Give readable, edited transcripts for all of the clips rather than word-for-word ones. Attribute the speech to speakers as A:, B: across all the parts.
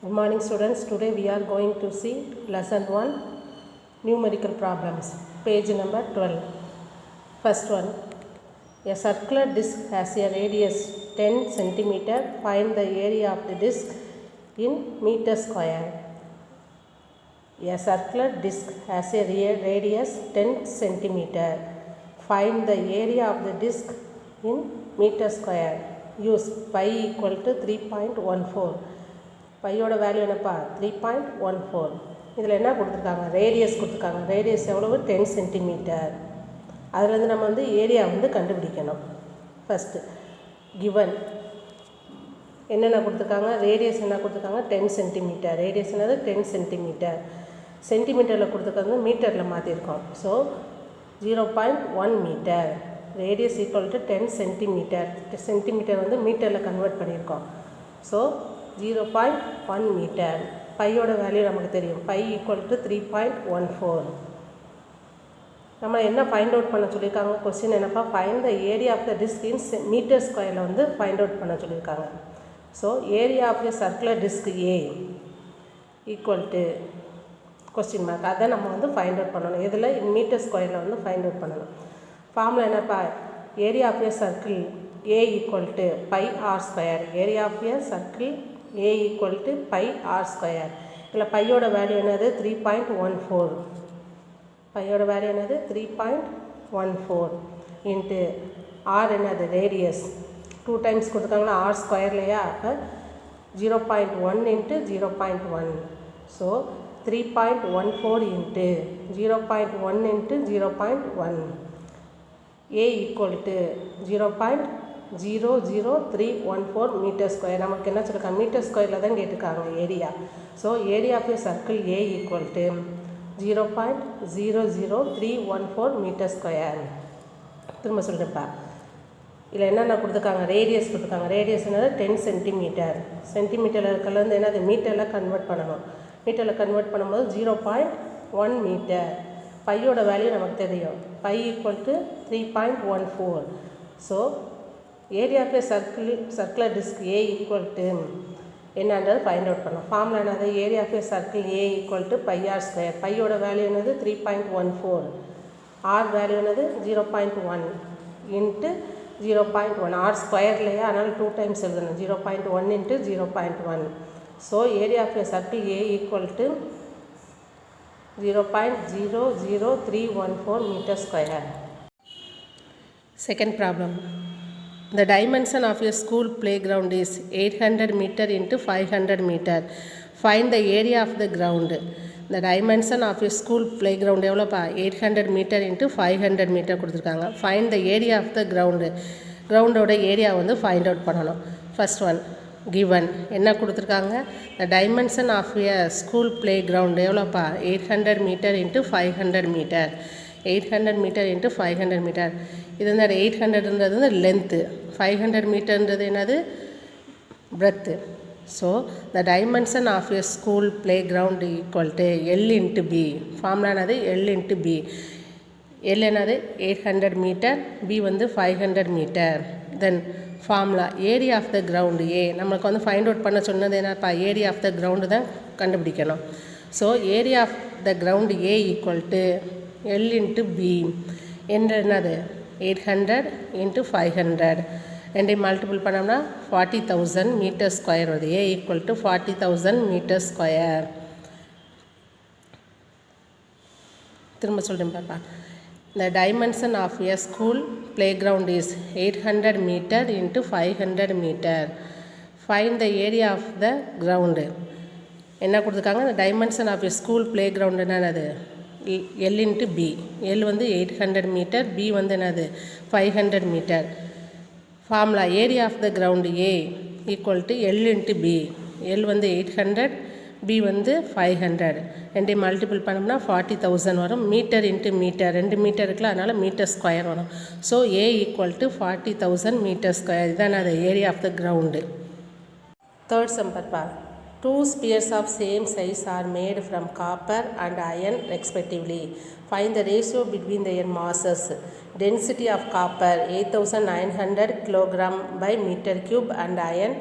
A: Good morning students. Today we are going to see lesson 1 numerical problems, page number 12. First one, a circular disc has a radius 10 centimeter. Find the area of the disc in meter square. A circular disc has a radius 10 centimeter. Find the area of the disc in meter square. Use pi equal to 3.14. பையோட value என்னப்பா 3.14. இதில் என்ன கொடுத்துருக்காங்க, radius கொடுத்துருக்காங்க. Radius எவ்வளவு 10 centimetre. அதுலேருந்து நம்ம area கண்டுபிடிக்கணும். ஃபஸ்ட்டு கிவன் என்னென்ன கொடுத்துருக்காங்க, ரேடியஸ் என்ன கொடுத்துருக்காங்க 10 சென்டிமீட்டர். ரேடியஸ் என்னது 10 சென்டிமீட்டர். சென்டிமீட்டரில் கொடுத்துருக்கிறது மீட்டரில் மாற்றிருக்கோம். So 0.1 metre. Radius equal to 10 centimetre. Centimetre மீட்டரில் கன்வெர்ட் பண்ணியிருக்கோம். So 0.1 metre. பையோட வேல்யூ நமக்கு தெரியும், பை ஈக்குவல் டு 3.14. நம்ம என்ன ஃபைண்ட் அவுட் பண்ண சொல்லியிருக்காங்க, கொஸ்டின் என்னப்பா, find the area of the disc in metre ஸ்கொயரில் ஃபைண்ட் அவுட் பண்ண சொல்லியிருக்காங்க. So area of the circular disc A equal to question mark, அதை நம்ம ஃபைண்ட் அவுட் பண்ணணும். இதில் மீட்டர் ஸ்கொயரில் ஃபைண்ட் அவுட் பண்ணணும். ஃபார்முலா என்னப்பா, area of a circle A equal to pi r square. Area of a circle A equal to pi r square. இதில் பையோட value என்னது 3.14. பையோட வேல்யூ என்னது 3.14 இன்ட்டு r என்னது ரேடியஸ் 2 டைம்ஸ் கொடுத்துருக்காங்களா r ஸ்கொயர்லையா, அப்போ 0.1 into 0.1. So 3.14 into 0.1 into 0.1. A equal to 0.00314 metre square. நமக்கு என்ன சொல்லியிருக்காங்க, மீட்டர் ஸ்கொயரில் தான் கேட்டிருக்காங்க area. So area of a circle A equal to 0.00314 metre square. திரும்ப சொல்லிட்டுப்பா, இதில் என்னென்ன கொடுத்துருக்காங்க, ரேடியஸ் கொடுத்துருக்காங்க. ரேடியஸ் என்னது 10 சென்டிமீட்டர். சென்டிமீட்டரில் இருக்கிறது என்னது மீட்டரில் கன்வெர்ட் பண்ணணும். மீட்டரில் கன்வெர்ட் பண்ணும்போது 0.1 மீட்டர். பையோட வேல்யூ நமக்கு தெரியும், pi equal to 3.14. So area of a circular disc A equal to என்னன்றது ஃபைண்ட் அவுட் பண்ணலாம். ஃபார்முலா என்னது, area of a circle A equal to pi r square. பையோட வேல்யூ என்னது 3.14. ஆர் வேல்யூ என்னது 0.1 இன்ட்டு 0.1. ஆர் ஸ்கொயர்லையா, அதனால் 2 times எழுதணும். 0.1 into 0.1. So area of a circle A equal to 0.00314 meter square. Second problem. The dimension of a school playground is 800 meter into 500 meter. Find the area of the ground. The dimension of a school playground எவ்வளோப்பா, 800 meter into 500 meter கொடுத்துருக்காங்க. Find the area of the ground. கிரவுண்டோட area find out பண்ணணும். First one given என்ன கொடுத்துருக்காங்க, the dimension of a school playground எவ்வளோப்பா, 800 metre into 500 metre. 800 metre into 500 metre. இது 800ன்றது length, 500 மீட்டர்ன்றது என்னது breadth. So the dimension of a school playground equal to L into B. Formula என்னது, L into B. L என்னது 800 metre, B 500 metre. Then formula area of the ground ஏ. நம்மளுக்கு find out பண்ண சொன்னது என்னப்பா, area of the ground தான் கண்டுபிடிக்கணும். So area of the ground A equal to L into B. என்னது 800 into 500. ரெண்டையும் multiple பண்ணோம்னா 40,000 மீட்டர் ஸ்கொயர் வருது. ஏ ஈக்குவல் டு 40,000 மீட்டர் ஸ்கொயர். திரும்ப சொல்கிறேன் பாப்பா, the dimension of a school playground is 800 meter into 500 meter. Find the area of the ground. என்ன கொடுத்துருக்காங்க, the dimension of a school playground என்னது L into B. L 800 meter, B என்னது 500 meter. Formula area of the ground A equal to L into B. L 800, B 500. ரெண்டையும் multiple பண்ணோம்னா 40,000 வரும். Metre into metre, 2 metre இருக்குல்ல, அதனால் metre square வரும். So A equal to 40,000 metre square. இதுதான் அது area of the ground. Third sum பர்பா, 2 spheres of same size are made from copper and iron respectively. Find the ratio between their masses. Density of copper 8,900 kg by meter cube and iron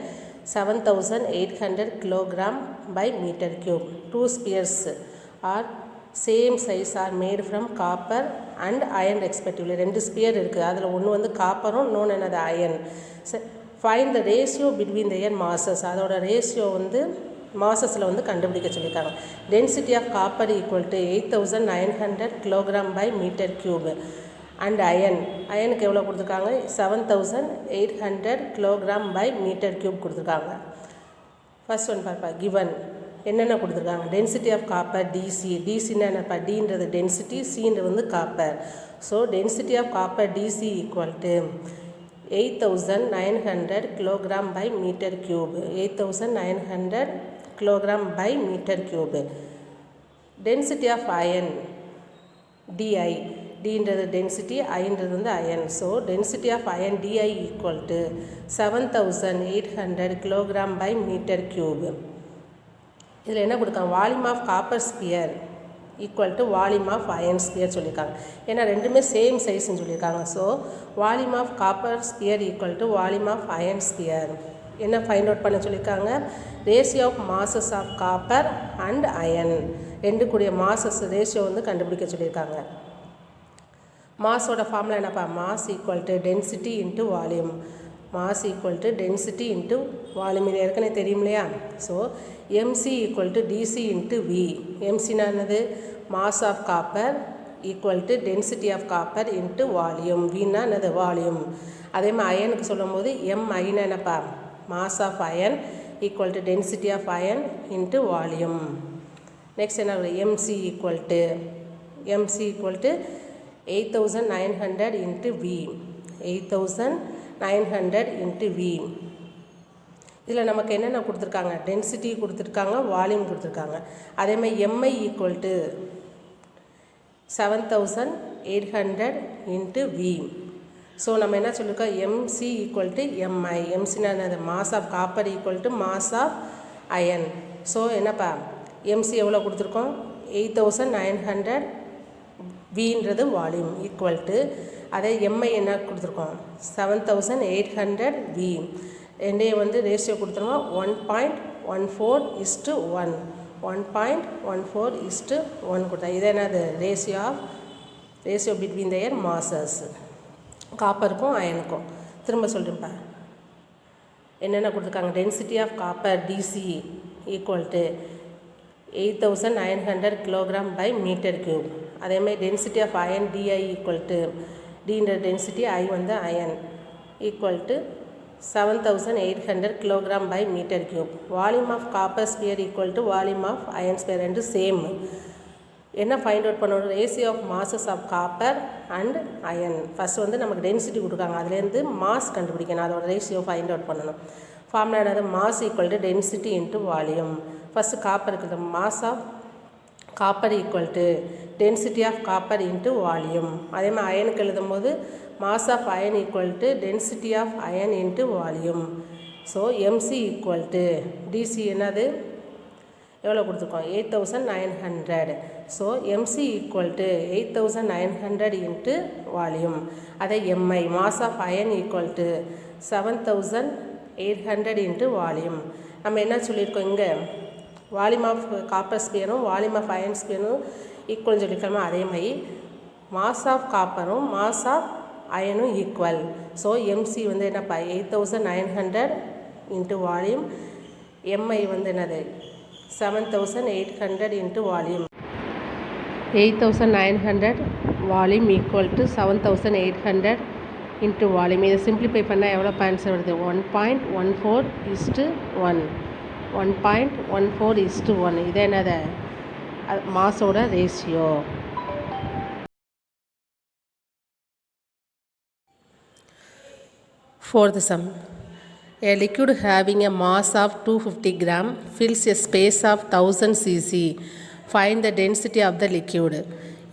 A: 7800 kilogram by meter cube. Two spheres are same size are made from copper and iron respectively. ரெண்டு sphere இருக்குது, அதில் ஒன்று வந்து காப்பரும் இன்னொன்று என்னது iron. Find the ratio between their masses. அதோட ratio வந்து மாசஸில் வந்து கண்டுபிடிக்க சொல்லியிருக்காங்க. Density of copper equal to 8900 kilogram per metre cube. And அயனுக்கு எவ்வளோ கொடுத்துருக்காங்க? 7800 கிலோகிராம் பை மீட்டர் கியூப் கொடுத்துருக்காங்க. ஃபர்ஸ்ட் ஒன் பார்ப்பா. கிவன் என்னென்ன கொடுத்துருக்காங்க? டென்சிட்டி ஆஃப் காப்பர் டிசின்னா என்னப்பா? டின்றது டென்சிட்டி, சின்றது வந்து copper. So density of copper DC equal to 8900 kilogram per metre cube. 8900 kilogram per metre cube. Density of iron DI, டின்றது density, ஐன்றது வந்து iron. So density of iron DI equal to 7800 kilogram per metre cube. இதில் என்ன கொடுக்காங்க? Volume of copper sphere equal to volume of iron sphere சொல்லியிருக்காங்க. ஏன்னா ரெண்டுமே same சைஸ்ன்னு சொல்லியிருக்காங்க. So volume of copper sphere equal to volume of iron sphere. என்ன find out பண்ண சொல்லியிருக்காங்க? Ratio of masses of copper and iron, ரெண்டு கூடிய மாசஸ் ரேஷியோ வந்து கண்டுபிடிக்க சொல்லியிருக்காங்க. மாஸோட ஃபார்முலா என்னப்பா? Mass equal to density into volume. Mass equal to density into volume. இது ஏற்கனவே தெரியும் இல்லையா? So MC equal to DC into V. எம்சினா என்னது? Mass of copper equal to density of copper into volume. வின்னா என்னது? வால்யூம். அதே மாதிரி அயனுக்கு சொல்லும் போது எம்ஐனா என்னப்பா? Mass of iron equal to density of iron into volume. Next என்ன? MC equal to 8900 into V. 8900 into V. இதில் நமக்கு என்னென்ன கொடுத்துருக்காங்க? டென்சிட்டி கொடுத்துருக்காங்க, வால்யூம் கொடுத்துருக்காங்க. அதேமாதிரி MI equal to 7800 into V. So நம்ம என்ன சொல்லியிருக்கோம்? MC equal to MI. எம்சினா என்னது? Mass of copper equal to mass of iron. So என்னப்பா? எம்சி எவ்வளோ கொடுத்துருக்கோம்? 8900, வின்றது வால்யூம் ஈக்குவல் டு, அதே எம்ஐ என்ன கொடுத்துருக்கோம்? 7800 வி. ரெண்டையும் வந்து ரேஷியோ கொடுத்துருவோம் 1.14:1. 1.14:1 கொடுத்தா இது என்னது? ரேஷியோ பிட்வீன் தேர் மாசஸ், காப்பருக்கும் அயனுக்கும். திரும்ப சொல்கிறேன்ப்பா. என்னென்ன கொடுத்துருக்காங்க? Density of copper DC equal to 8900 kilogram per metre cube. அதேமாதிரி density of iron DI equal to, டின்ற டென்சிட்டி, ஐ வந்து iron, equal to 7800 kilogram per metre cube. Volume of copper sphere equal to volume of iron sphere, ரெண்டு same. என்ன find out பண்ணணும்? Ratio of masses of copper and iron. First வந்து நமக்கு density கொடுக்காங்க, அதுலேருந்து mass கண்டுபிடிக்கணும், அதோட ரேஷியோ ஃபைண்ட் அவுட் பண்ணணும். ஃபார்முலா என்னது? Mass equal to density into volume. First copper இருக்குது, mass of copper equal to density of copper into volume. அதே மாதிரி அயனுக்கு எழுதும் போது mass of iron equal to density of iron into volume. So MC equal to DC என்னது? எவ்வளோ கொடுத்துருக்கோம்? 8900. So MC equal to 8900 into volume. அதே MI mass of iron equal to 7800 into volume. நம்ம என்ன சொல்லியிருக்கோம் இங்கே? வால்யூம் ஆஃப் காப்பர் ஸ்பியரும் volume of iron ஸ்பியரும் ஈக்குவல்னு சொல்லியிருக்கோமா? அதே மாதிரி மாஸ் ஆஃப் காப்பரும் மாஸ் ஆஃப் அயனும் ஈக்குவல். ஸோ எம்சி வந்து என்னப்பா? 8900 இன்ட்டு வால்யூம். எம்ஐ வந்து என்னது? 7800 into volume. 8900 volume equal to 7800 into volume. இதை சிம்பிளிஃபை பண்ணால் எவ்வளோ ஆன்சர் வருது? 1.14:1. 1.14:1. இது என்னது? மாஸோட ratio. Fourth sum. A liquid having a mass of 250 gram fills a space of 1000 cc. Find the density of the liquid.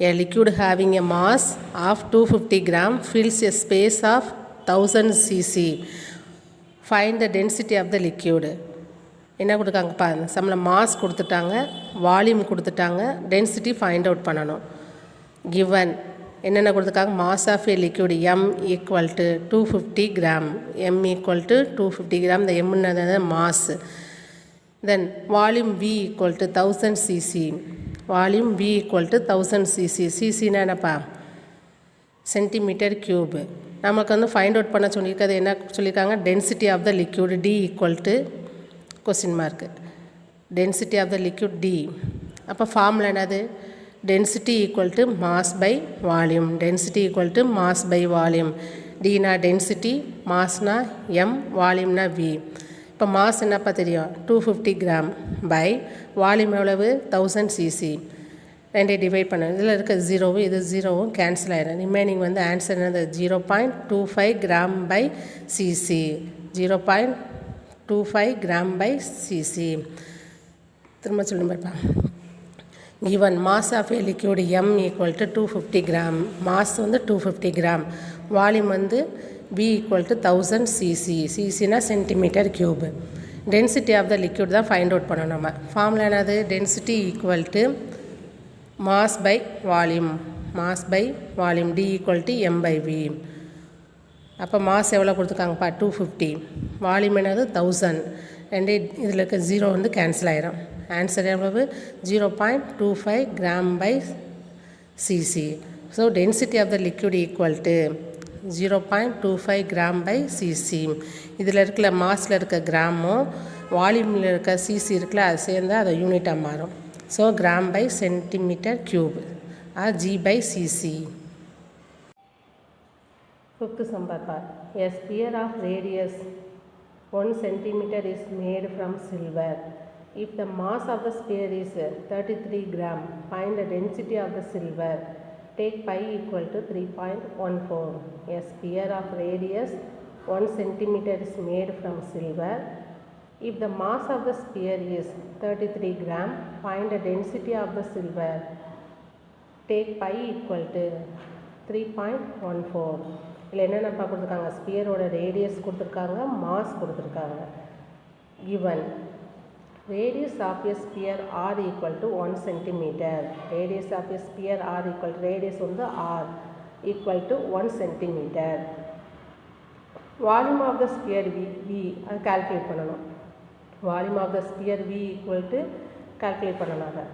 A: A liquid having a mass of 250 gram fills a space of 1000 cc. Find the density of the liquid. என்ன கொடுக்காங்கப்பா? சம்மில் mass கொடுத்துட்டாங்க, volume கொடுத்துட்டாங்க, density find out பண்ணணும். Given என்னென்ன கொடுத்துருக்காங்க? Mass of a liquid m equal to 250 gram, m equal to 250 gram. இந்த எம்னது mass. Then volume v equal to 1000 cc, volume v equal to 1000 cc. சிசின்னா என்னப்பா? Centimetre cube. நமக்கு வந்து ஃபைண்ட் அவுட் பண்ண சொல்லியிருக்கிறது என்ன சொல்லியிருக்காங்க? Density of the liquid d equal to question mark, density of the liquid d. அப்போ ஃபார்முலா என்னது? Density equal to mass by volume, density equal to mass by volume. டினா density, மாஸ்னா m, வால்யூம்னா v. இப்போ மாஸ் என்னப்பா தெரியும்? 250 கிராம் பை வால்யூம் எவ்வளவு? 1000 cc. ரெண்டே டிவைட் பண்ண, இதில் இருக்க ஜீரோவும் இது ஜீரோவும் கேன்சல் ஆகிடும். ரிமைனிங் வந்து ஆன்சர் என்னது? 0.25 gram by CC, 0.25 gram by CC. திரும்ப சொல்லி பார்ப்பா. given mass of a liquid m equal to 250 gram, mass வந்து 250 கிராம், வால்யூம் வந்து v equal to 1000 cc, cc னா centimetre cube. Density of the liquid தான் find out பண்ணணும் நம்ம. Formula என்னது? Density equal to mass by volume, mass by volume, d equal to m by v. அப்போ mass எவ்வளோ கொடுத்துருக்காங்கப்பா? 250, volume என்னது? 1000. ரெண்டு இதில் இருக்க ஜீரோ வந்து கேன்சல் ஆகிடும். ஆன்சர் எவ்வளவு? 0.25 gram by CC. So density of the liquid equal to 0.25 gram by CC. இதில் இருக்கிற மாஸில் இருக்க கிராமும் வால்யூமில் இருக்க சிசி இருக்குல்ல, அது சேர்ந்து அதை யூனிட்டாக மாறும். So gram by centimetre cube or g by cc. Fifth sum part. A sphere of radius 1 centimeter is made from silver. If the mass of the sphere is 33 gram, find the density of the silver. Take pi equal to 3.14. A sphere of radius 1 centimeter is made from silver. If the mass of the sphere is 33 gram, find the density of the silver. Take pi equal to 3.14. இதில் என்னென்னப்பா கொடுத்துருக்காங்க? ஸ்பியரோட radius கொடுத்துருக்காங்க, mass கொடுத்துருக்காங்க. given radius of a sphere r equal to 1 centimeter, radius of a sphere r equal to, radius வந்து r equal to 1 centimeter. volume of the sphere v அது calculate பண்ணணும். volume of the sphere v equal to calculate பண்ணணும்.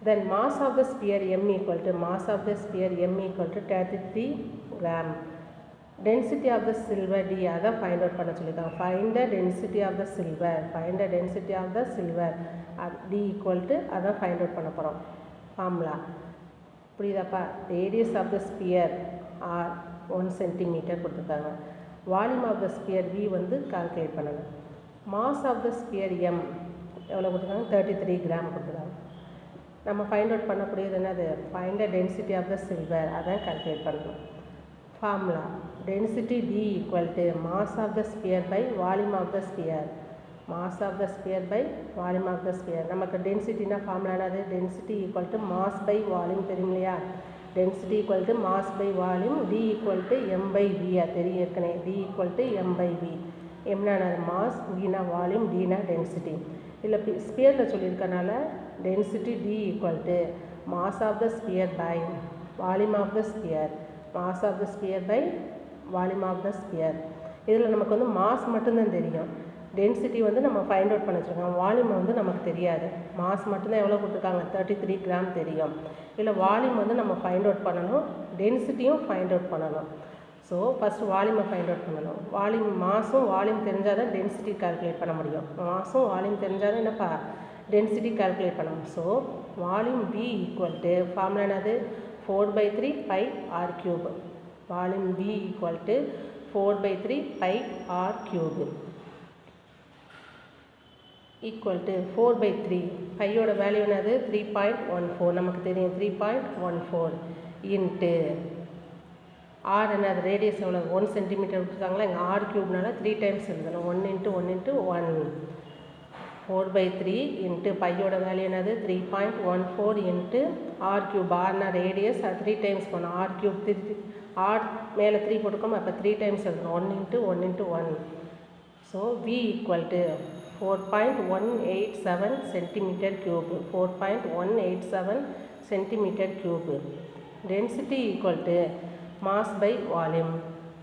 A: Then mass of the sphere m equal to, mass of the sphere m equal to 33 gram. Density of the silver d, அதை find out பண்ண சொல்லியிருக்காங்க. Find the density of the silver, find the density of the silver, d equal to அதை find out பண்ண போகிறோம். Formula புரியுதாப்பா? radius of the sphere r 1 centimeter கொடுத்துருக்காங்க. Volume of the sphere v வந்து calculate பண்ணணும். Mass of the sphere m எவ்வளோ கொடுத்துருக்காங்க? 33 gram கொடுத்துருக்காங்க. நம்ம ஃபைண்ட் அவுட் பண்ணக்கூடியது என்னது? Find the density of the silver, அதான் கால்குலேட் பண்ணணும். Formula density d equal to mass of the sphere by volume of the sphere, mass of the sphere by volume of the sphere. நமக்கு டென்சிட்டினா formula என்னது? Density equal to mass by volume தெரியும் இல்லையா? Density equal to mass by volume, d equal to m by v தெரியும் ஏற்கனவே. d equal to m by v. mனா mass, vனா volume, dனா density. இல்லை ஸ்பியரில் சொல்லியிருக்கனால density d equal to mass of the sphere by volume of the sphere, mass of the sphere by volume of the sphere. இதில் நமக்கு வந்து mass மட்டும்தான் தெரியும், டென்சிட்டி வந்து நம்ம ஃபைண்ட் அவுட் பண்ண வச்சுருக்கோம். வால்யூம் வந்து நமக்கு தெரியாது. மாஸ் மட்டும்தான் எவ்வளோ கொடுத்துருக்காங்க? 33 கிராம் தெரியும். இல்லை வால்யூம் வந்து நம்ம ஃபைண்ட் அவுட் பண்ணணும், டென்சிட்டியும் ஃபைண்ட் அவுட் பண்ணணும். ஸோ ஃபஸ்ட்டு வால்யூமை ஃபைண்ட் அவுட் பண்ணணும். வால்யூம், மாஸும் வால்யூம் தெரிஞ்சால் தான் டென்சிட்டி கால்குலேட் பண்ண முடியும். மாஸும் வால்யூம் தெரிஞ்சால் தான் என்னப்பா டென்சிட்டி கால்குலேட் பண்ணணும். So volume v equal to formula என்னது? 4/3 pi r cube. Volume v equal to 4/3 pi r cube equal to 4/3. பையோட வேல்யூ என்னது? 3.14. நமக்கு தெரியும் 3.14 இன்ட்டு ஆர் என்னது? ரேடியஸ் எவ்வளோ? 1 சென்டிமீட்டர் விட்டுருக்காங்களா? இங்கே ஆர் க்யூப்னால 3 டைம்ஸ் எழுதணும். 1 × 1 × 1 4/3 இன்ட்டு பையோட வேல்யூ என்னது? 3.14 இன்ட்டு ஆர் க்யூப். ஆர்னா ரேடியஸ், அது 3 டைம்ஸ் பண்ணணும். ஆர் க்யூப் 3, ஆர் மேலே 3 போட்டுக்கோம், அப்போ 3 டைம்ஸ் எழுதணும். 1 × 1 × 1. So v equal to 4.187 centimetre cube, 4.187 centimetre cube. Density equal to mass by volume.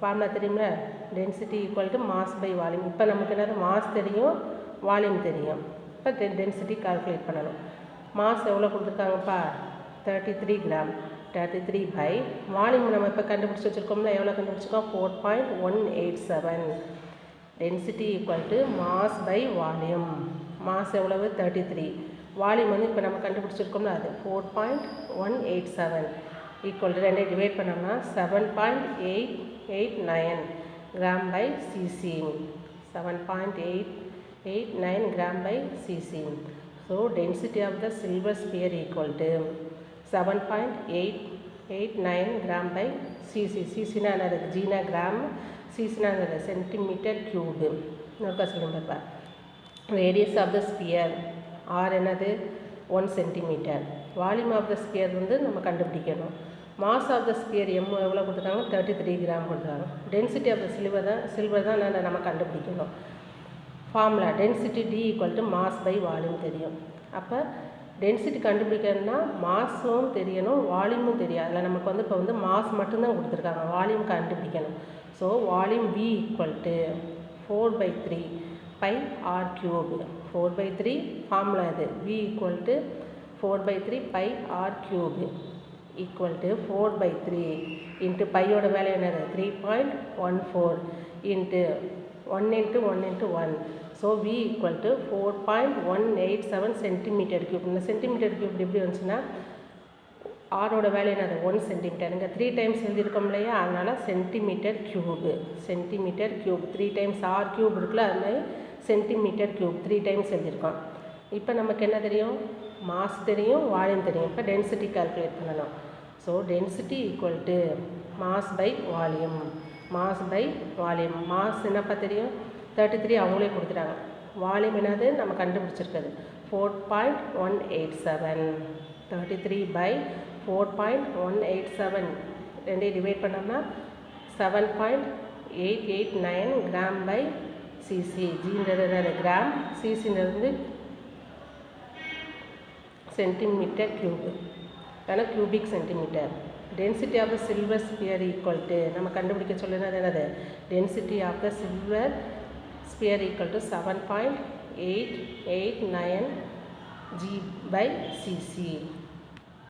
A: Formula தெரியுமில்ல, density equal to mass by volume. இப்போ நமக்கு என்னது மாஸ் தெரியும், வால்யூம் தெரியும். இப்போ டென்சிட்டி கால்குலேட் பண்ணணும். மாஸ் எவ்வளோ கொடுத்துருக்காங்கப்பா, 33 கிராம். 33 பை வால்யூம் நம்ம இப்போ கண்டுபிடிச்சி வச்சுருக்கோம்ல, எவ்வளோ கண்டுபிடிச்சிருக்கோம், 4.187. Density equal to mass by volume. Mass எவ்வளவு, 33. வால்யூம் வந்து இப்போ நம்ம கண்டுபிடிச்சிருக்கோம்ல, அது 4.187 ஈக்குவல் டு 2 டிவைட் பண்ணோம்னா 7.889 gram by cc. 7.889 gram by CC. So density of the silver sphere equal to 7.889 gram by cc. சிசினா என்னது, ஜீனா கிராம், சிசினா என்னது, சென்டிமீட்டர் கியூபு. நோக்கா சொல்லுங்கப்பா. Radius of the sphere R என்னது, 1 centimetre. Volume of the sphere வந்து நம்ம கண்டுபிடிக்கணும். மாஸ் ஆஃப் த ஸ்பியர் எவ்வளோ கொடுத்துருக்காங்க, 33 கிராம் கொடுத்துருக்காங்க. டென்சிட்டி ஆஃப் த சில்வர் தான் நம்ம கண்டுபிடிக்கணும். Formula density D equal to mass by volume தெரியும். அப்போ டென்சிட்டி கண்டுபிடிக்கணும்னா மாஸும் தெரியணும், வால்யூமும் தெரியும். அதில் நமக்கு வந்து இப்போ வந்து மாஸ் மட்டும்தான் கொடுத்துருக்காங்க, வால்யூம் கண்டுபிடிக்கணும். So volume V equal to 4/3 pi R cube. 4/3 formula இது. V equal to 4/3 pi R cube equal to 4/3 into பையோட வேலை என்னது, 3.14 into 1 into 1 into 1. So V equal to 4.187 centimetre cube. இந்த சென்டிமீட்டர் கியூப் எப்படி வந்துச்சுன்னா, ஆரோட வேலை என்னது, 1 சென்டிமீட்டர். இங்கே 3 டைம்ஸ் எழுதியிருக்கோம் இல்லையா, அதனால் centimetre cube. Centimetre cube 3 times r cube இருக்குல்ல, அது மாதிரி சென்டிமீட்டர் கியூப் 3 டைம்ஸ் எழுதியிருக்கோம். இப்போ நமக்கு என்ன தெரியும், மாஸ் தெரியும், வால்யூம் தெரியும். இப்போ டென்சிட்டி கால்குலேட் பண்ணணும். So density equal to mass by volume. Mass by volume. Mass என்னப்பா தெரியும், 33 அவங்களே கொடுத்துட்டாங்க. வால்யூம் என்னது நம்ம கண்டுபிடிச்சிருக்குது, 4.187. 33 பை 4.187 2 டிவைட் பண்ணோம்னா 7.889 கிராம் பை சிசி. ஜின்றது கிராம், சிசின்றது சென்டிமீட்டர் கியூப், ஏன்னா cubic centimetre. Density of the silver sphere equal to நம்ம கண்டுபிடிக்க சொல்லுறது என்னது, density of the silver sphere equal to 7.889 G by cc.